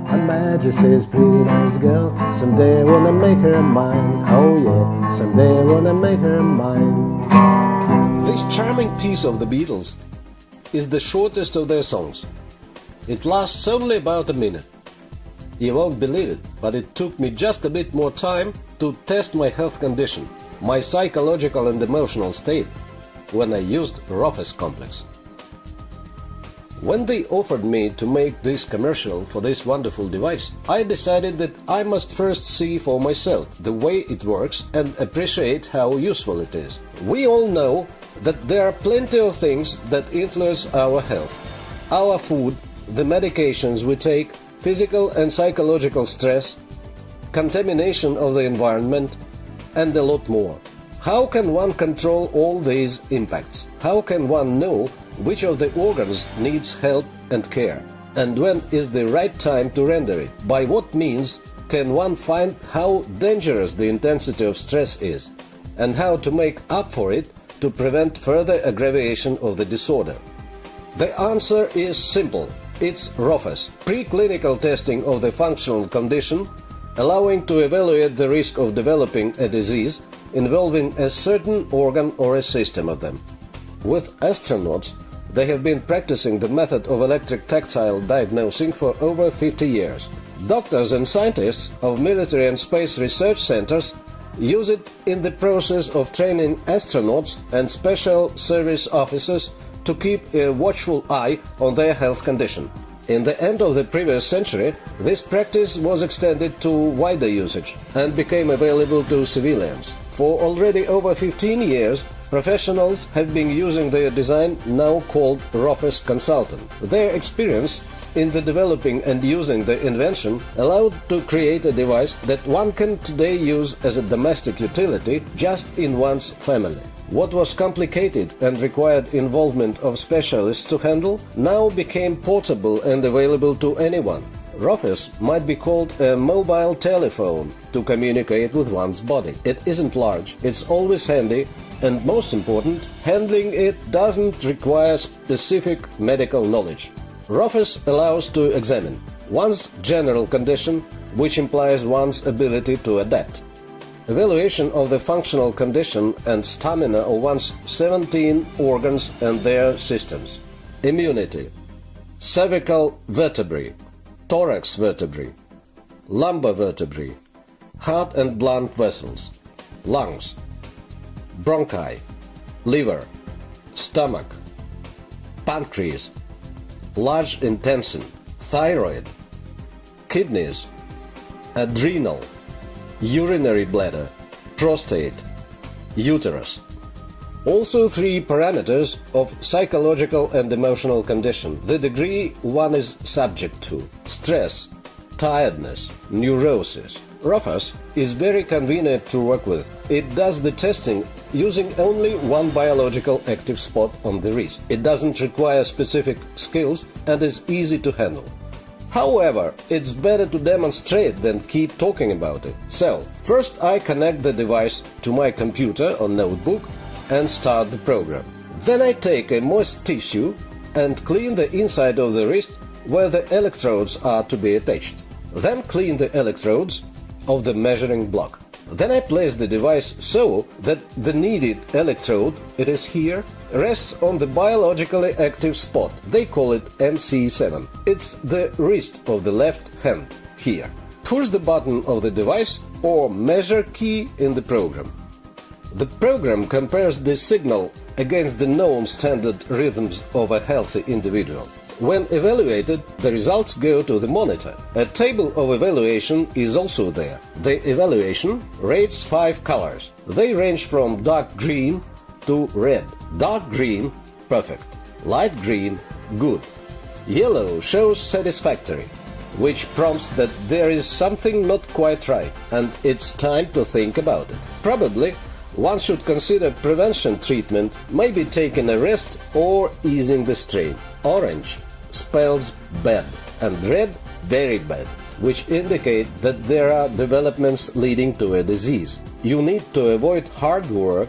Aunt Majesty's pretty nice girl, someday I wanna make her mine. Oh yeah, someday I wanna make her mine. This charming piece of the Beatles is the shortest of their songs. It lasts only about a minute. You won't believe it, but it took me just a bit more time to test my health condition, my psychological and emotional state, when I used DeRofes complex. When they offered me to make this commercial for this wonderful device, I decided that I must first see for myself the way it works and appreciate how useful it is. We all know that there are plenty of things that influence our health. Our food, the medications we take, physical and psychological stress, contamination of the environment, and a lot more. How can one control all these impacts? How can one know which of the organs needs help and care? And when is the right time to render it? By what means can one find how dangerous the intensity of stress is? And how to make up for it to prevent further aggravation of the disorder? The answer is simple. It's DeRofes, preclinical testing of the functional condition, allowing to evaluate the risk of developing a disease involving a certain organ or a system of them. With astronauts, they have been practicing the method of electric tactile diagnosing for over 50 years. Doctors and scientists of military and space research centers use it in the process of training astronauts and special service officers to keep a watchful eye on their health condition. In the end of the previous century, this practice was extended to wider usage and became available to civilians. For already over 15 years, professionals have been using their design, now called DeRofes Consultant. Their experience in the developing and using the invention allowed to create a device that one can today use as a domestic utility just in one's family. What was complicated and required involvement of specialists to handle now became portable and available to anyone. DeRofes might be called a mobile telephone to communicate with one's body. It isn't large, it's always handy, and most important, handling it doesn't require specific medical knowledge. DeRofes allows to examine one's general condition, which implies one's ability to adapt. Evaluation of the functional condition and stamina of one's 17 organs and their systems. Immunity, cervical vertebrae, thorax vertebrae, lumbar vertebrae, heart and blood vessels, lungs, bronchi, liver, stomach, pancreas, large intestine, thyroid, kidneys, adrenal, urinary bladder, prostate, uterus. Also 3 parameters of psychological and emotional condition, the degree one is subject to: stress, tiredness, neurosis. DeRofes is very convenient to work with. It does the testing using only one biological active spot on the wrist. It doesn't require specific skills and is easy to handle. However, it's better to demonstrate than keep talking about it. So, first I connect the device to my computer or notebook and start the program. Then I take a moist tissue and clean the inside of the wrist where the electrodes are to be attached. Then clean the electrodes of the measuring block. Then I place the device so that the needed electrode, it is here, rests on the biologically active spot. They call it MC7. It's the wrist of the left hand, here. Push the button of the device or measure key in the program. The program compares the signal against the known standard rhythms of a healthy individual. When evaluated, the results go to the monitor. A table of evaluation is also there. The evaluation rates 5 colors. They range from dark green to red. Dark green, perfect. Light green, good. Yellow shows satisfactory, which prompts that there is something not quite right, and it's time to think about it. Probably, one should consider prevention treatment, maybe taking a rest or easing the strain. Orange spells bad, and red very bad, which indicate that there are developments leading to a disease. You need to avoid hard work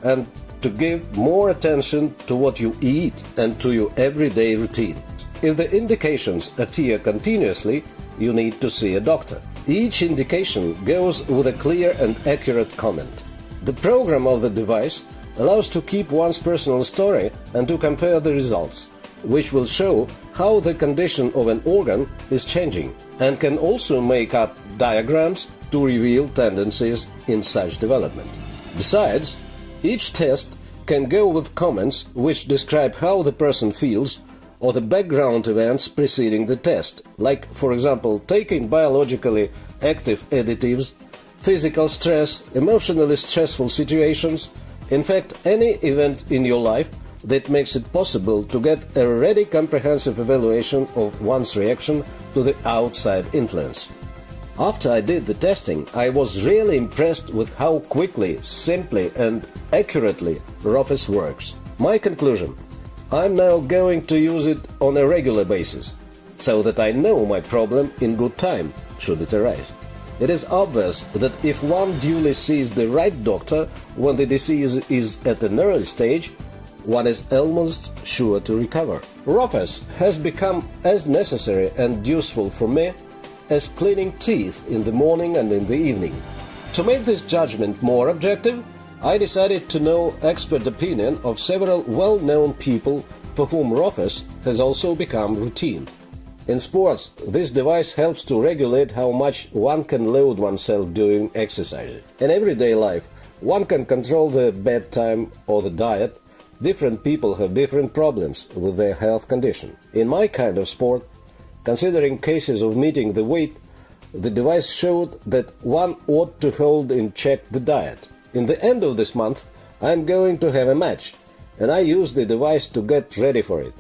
and to give more attention to what you eat and to your everyday routine. If the indications appear continuously, you need to see a doctor. Each indication goes with a clear and accurate comment. The program of the device allows to keep one's personal story and to compare the results, which will show how the condition of an organ is changing, and can also make up diagrams to reveal tendencies in such development. Besides, each test can go with comments which describe how the person feels or the background events preceding the test, like, for example, taking biologically active additives, physical stress, emotionally stressful situations, in fact, any event in your life that makes it possible to get a really comprehensive evaluation of one's reaction to the outside influence. After I did the testing, I was really impressed with how quickly, simply and accurately DeRofes works. My conclusion: I'm now going to use it on a regular basis, so that I know my problem in good time, should it arise. It is obvious that if one duly sees the right doctor when the disease is at an early stage, one is almost sure to recover. DeRofes has become as necessary and useful for me as cleaning teeth in the morning and in the evening. To make this judgment more objective, I decided to know expert opinion of several well-known people for whom DeRofes has also become routine. In sports, this device helps to regulate how much one can load oneself during exercises. In everyday life, one can control the bedtime or the diet. Different people have different problems with their health condition. In my kind of sport, considering cases of meeting the weight, the device showed that one ought to hold in check the diet. In the end of this month, I am going to have a match, and I use the device to get ready for it.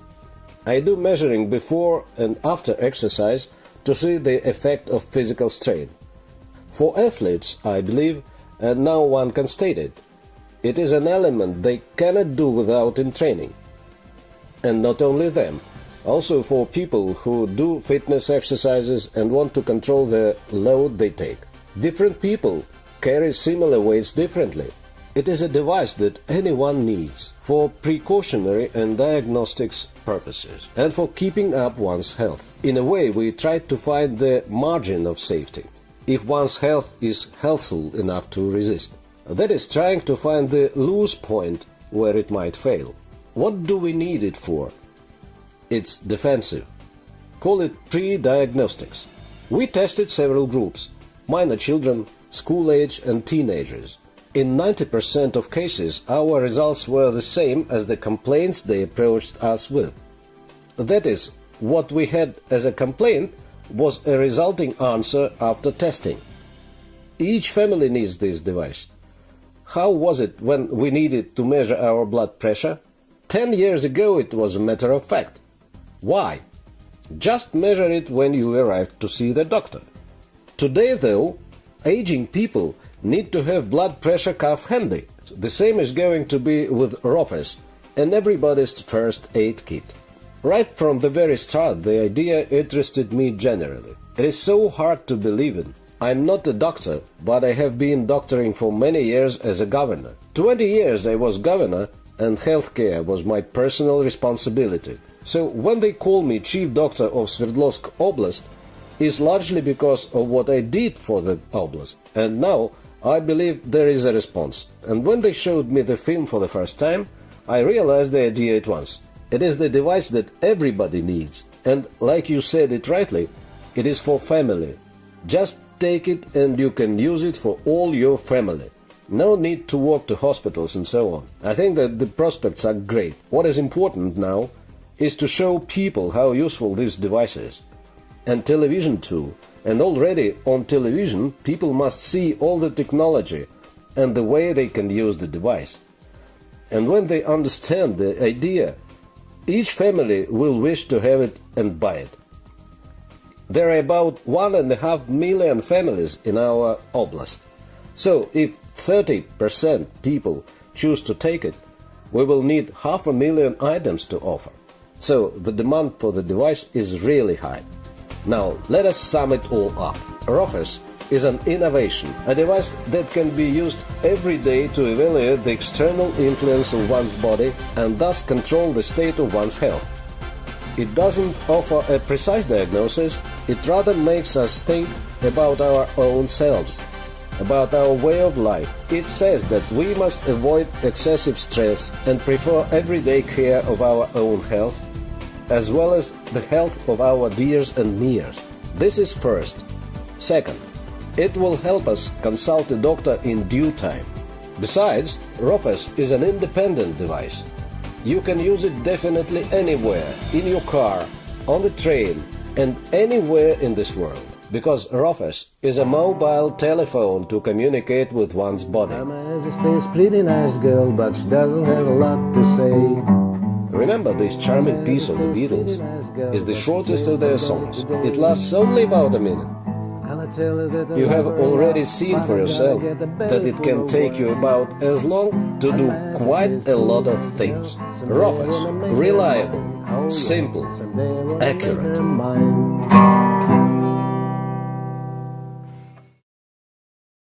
I do measuring before and after exercise to see the effect of physical strain. For athletes, I believe, and now one can state it, it is an element they cannot do without in training. And not only them, also for people who do fitness exercises and want to control the load they take. Different people carry similar weights differently. It is a device that anyone needs for precautionary and diagnostics purposes and for keeping up one's health. In a way, we try to find the margin of safety, if one's health is healthful enough to resist. That is, trying to find the loose point where it might fail. What do we need it for? It's defensive. Call it pre-diagnostics. We tested several groups: minor children, school age and teenagers. In 90% of cases, our results were the same as the complaints they approached us with. That is, what we had as a complaint was a resulting answer after testing. Each family needs this device. How was it when we needed to measure our blood pressure? 10 years ago it was a matter of fact. Why? Just measure it when you arrive to see the doctor. Today, though, aging people need to have blood pressure cuff handy. The same is going to be with DeRofes and everybody's first aid kit. Right from the very start, the idea interested me generally. It is so hard to believe in. I'm not a doctor, but I have been doctoring for many years as a governor. 20 years I was governor and healthcare was my personal responsibility. So when they call me chief doctor of Sverdlovsk Oblast, is largely because of what I did for the oblast. And now I believe there is a response. And when they showed me the film for the first time, I realized the idea at once. It is the device that everybody needs. And like you said it rightly, it is for family. Just take it and you can use it for all your family. No need to walk to hospitals and so on. I think that the prospects are great. What is important now is to show people how useful this device is. And television too. And already on television, people must see all the technology and the way they can use the device. And when they understand the idea, each family will wish to have it and buy it. There are about 1.5 million families in our oblast. So if 30% people choose to take it, we will need 500,000 items to offer. So the demand for the device is really high. Now let us sum it all up. DeRofes is an innovation, a device that can be used every day to evaluate the external influence of one's body and thus control the state of one's health. It doesn't offer a precise diagnosis, it rather makes us think about our own selves, about our way of life. It says that we must avoid excessive stress and prefer everyday care of our own health, as well as the health of our dears and nears. This is first. Second, it will help us consult a doctor in due time. Besides, DeRofes is an independent device. You can use it definitely anywhere, in your car, on the train, and anywhere in this world. Because DeRofes is a mobile telephone to communicate with one's body. Her Majesty is a pretty nice girl, but she doesn't have a lot to say. Remember, this charming piece of the Beatles is the shortest of their songs. It lasts only about a minute. You have already seen for yourself that it can take you about as long to do quite a lot of things. DeRofes, reliable, simple, accurate.